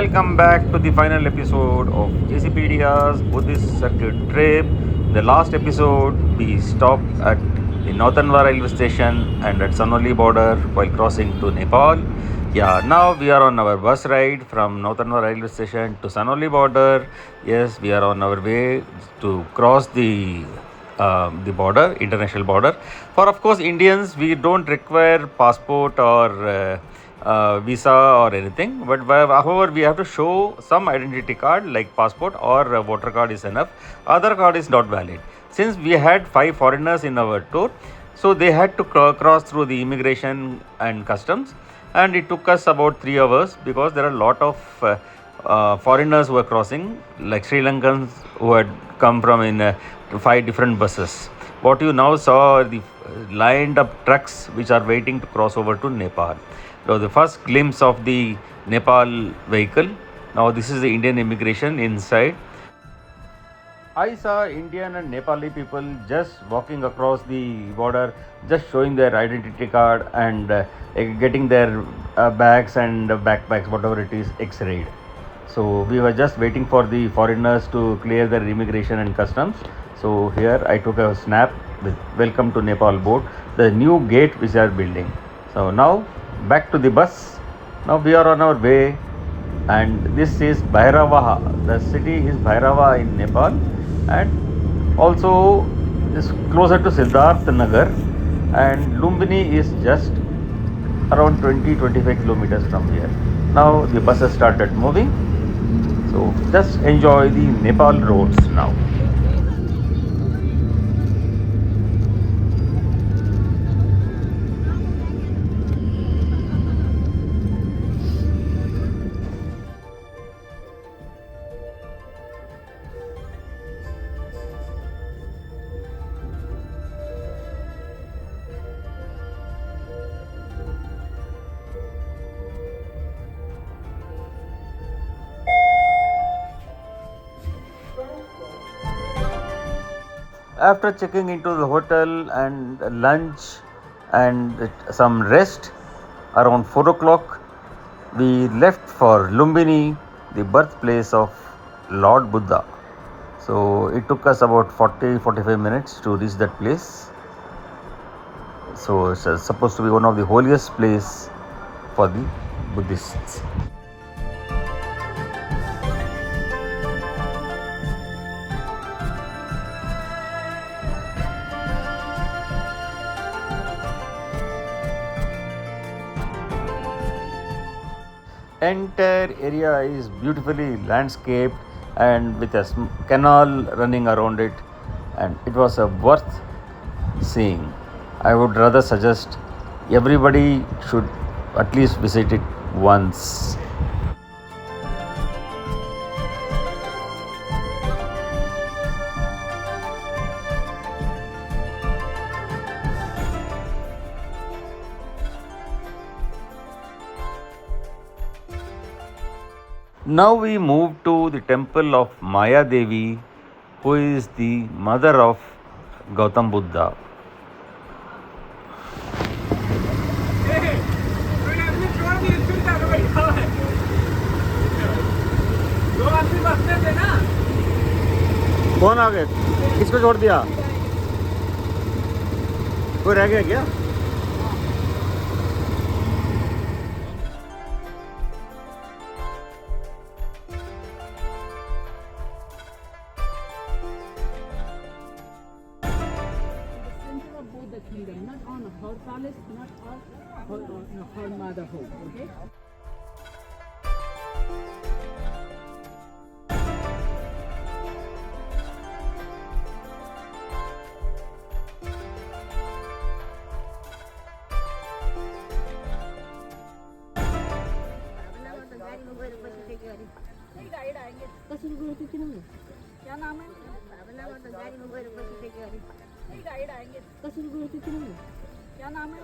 welcome back to the final episode of JCPDR's Buddhist Circuit Trip. The last episode, we stopped at the Northanwa railway station and at Sanoli border while crossing to Nepal. Yeah, now we are on our bus ride from Northanwa railway station to Sanoli border. Yes, we are on our way to cross the border, international border. For of course Indians, we don't require passport or visa or anything, but however we have to show some identity card like passport or voter card is enough. Other card is not valid. Since we had 5 foreigners in our tour, so they had to cross through the immigration and customs, and it took us about 3 hours because there are a lot of foreigners who were crossing, like Sri Lankans who had come from in 5 different buses. What you now saw are the lined up trucks which are waiting to cross over to Nepal. So the first glimpse of the Nepal vehicle. Now this is the Indian immigration inside. I saw Indian and Nepali people just walking across the border, just showing their identity card and getting their bags and backpacks, whatever it is, x-rayed. So we were just waiting for the foreigners to clear their immigration and customs. So here I took a snap with "Welcome to Nepal" board, the new gate which they are building. So now back to the bus. Now we are on our way, and this is Bhairavaha. The city is Bhairava in Nepal, and also is closer to Siddharth Nagar, and Lumbini is just around 20-25 kilometers from here. Now the bus has started moving, so just enjoy the Nepal roads now. After checking into the hotel and lunch and some rest, around 4 o'clock, we left for Lumbini, the birthplace of Lord Buddha. So it took us about 40-45 minutes to reach that place. So it's supposed to be one of the holiest place for the Buddhists. Entire area is beautifully landscaped and with a canal running around it, and it was worth seeing. I would rather suggest everybody should at least visit it once. Now we move to the temple of Maya Devi, who is the mother of Gautam Buddha. कौन आ गए? किसको छोड़ दिया? कोई रह गया क्या? The kingdom, not on her palace, not on her mother home, okay? क्या नाम है? गाइड आएंगे। क्या नाम है?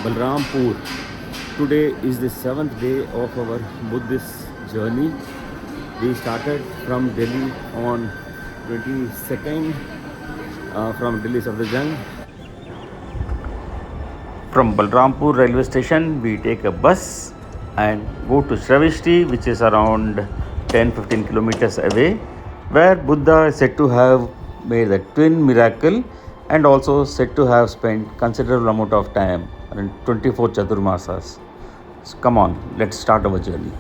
Balrampur. Today is the 7th day of our Buddhist journey. We started from Delhi on 22nd from Delhi Safdarjung. From Balrampur railway station, we take a bus and go to Shravishti, which is around 10-15 kilometers away, where Buddha is said to have made the twin miracle and also said to have spent considerable amount of time, around 24 Chaturmasas. So come on, let's start our journey.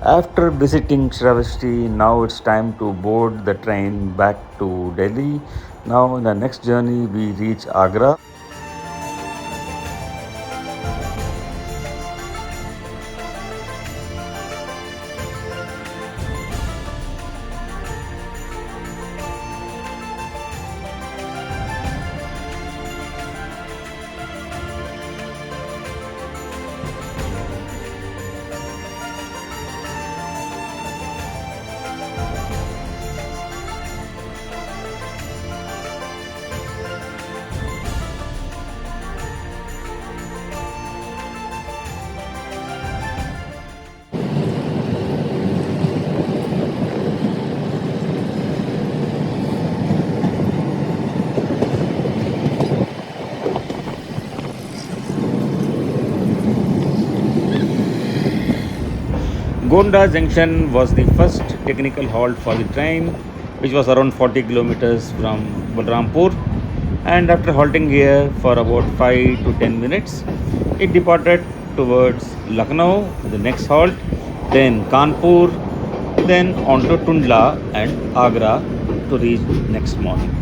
After visiting Shravishti, now it's time to board the train back to Delhi. Now, in the next journey, we reach Agra. Gonda Junction was the first technical halt for the train, which was around 40 kilometers from Balrampur. And after halting here for about 5 to 10 minutes, it departed towards Lucknow, the next halt, then Kanpur, then on to Tundla and Agra to reach next morning.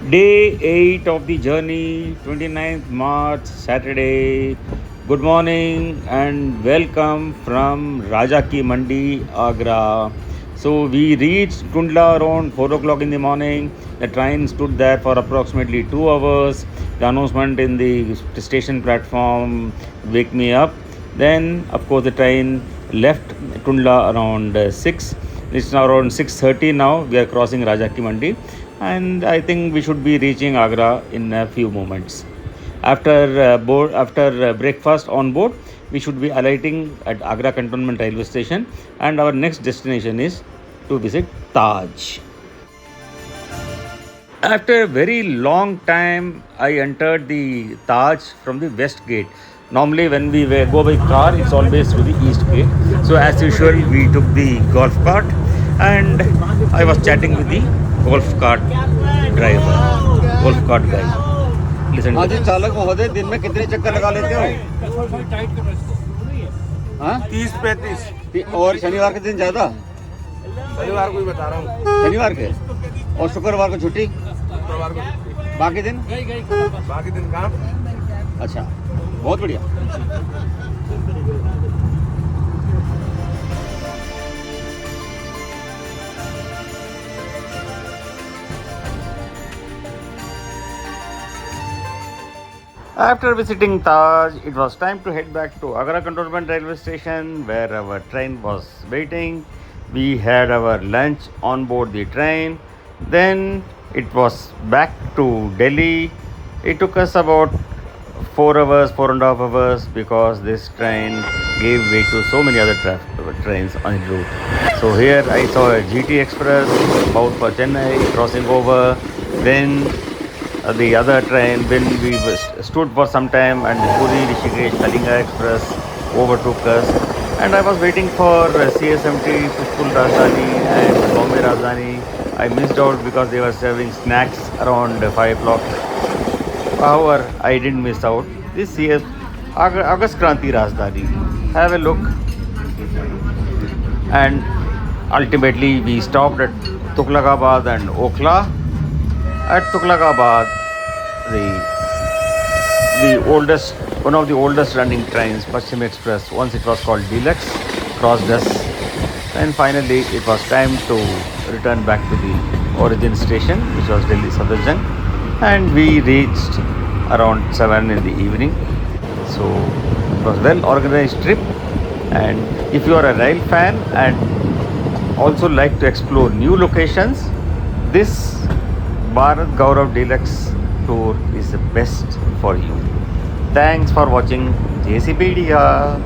Day 8 of the journey, 29th March, Saturday. Good morning and welcome from Raja Ki Mandi, Agra. So we reached Tundla around 4 o'clock in the morning. The train stood there for approximately 2 hours. The announcement in the station platform wake me up. Then, of course, the train left Tundla around 6. It's now around 6:30 now. We are crossing Raja Ki Mandi. And I think we should be reaching Agra in a few moments. After breakfast on board, we should be alighting at Agra Cantonment Railway Station, and our next destination is to visit Taj. After a very long time, I entered the Taj from the west gate. Normally, when we go by car, it's always through the east gate. So, as usual, we took the golf cart, and I was chatting with the golf cart driver, golf cart guy. Listen हाँ to ji this. चालक महोदय दिन में कितने चक्कर लगा लेते हो हाँ 30-35 और शनिवार के दिन ज्यादा शनिवार को ही बता रहा हूँ। शनिवार के और शुक्रवार को छुट्टी शुक्रवार को छुट्टी, बाकी दिन बाकी दिन काम। अच्छा बहुत बढ़िया After visiting Taj, it was time to head back to Agra Cantonment Railway Station where our train was waiting. We had our lunch on board the train. Then it was back to Delhi. It took us about 4 hours, 4.5 hours because this train gave way to so many other trains on the route. So here I saw a GT Express bound for Chennai crossing over. Then the other train, when we stood for some time, and Puri Rishikesh Kalinga Express overtook us, and I was waiting for CSMT Pushpul Rajdhani and Bombay Rajdhani. I missed out because they were serving snacks around 5 o'clock. However, I didn't miss out. This CS August Kranti Rajdhani. Have a look. And ultimately we stopped at Tughlaqabad and Okhla. At Tughlaqabad, one of the oldest running trains, Paschim Express, once it was called Deluxe, crossed us, and finally it was time to return back to the origin station, which was Delhi Safdarjung, and we reached around 7 in the evening. So it was well organized trip, and if you are a rail fan and also like to explore new locations, this Bharat Gaurav Deluxe tour is the best for you. Thanks for watching JCpedia.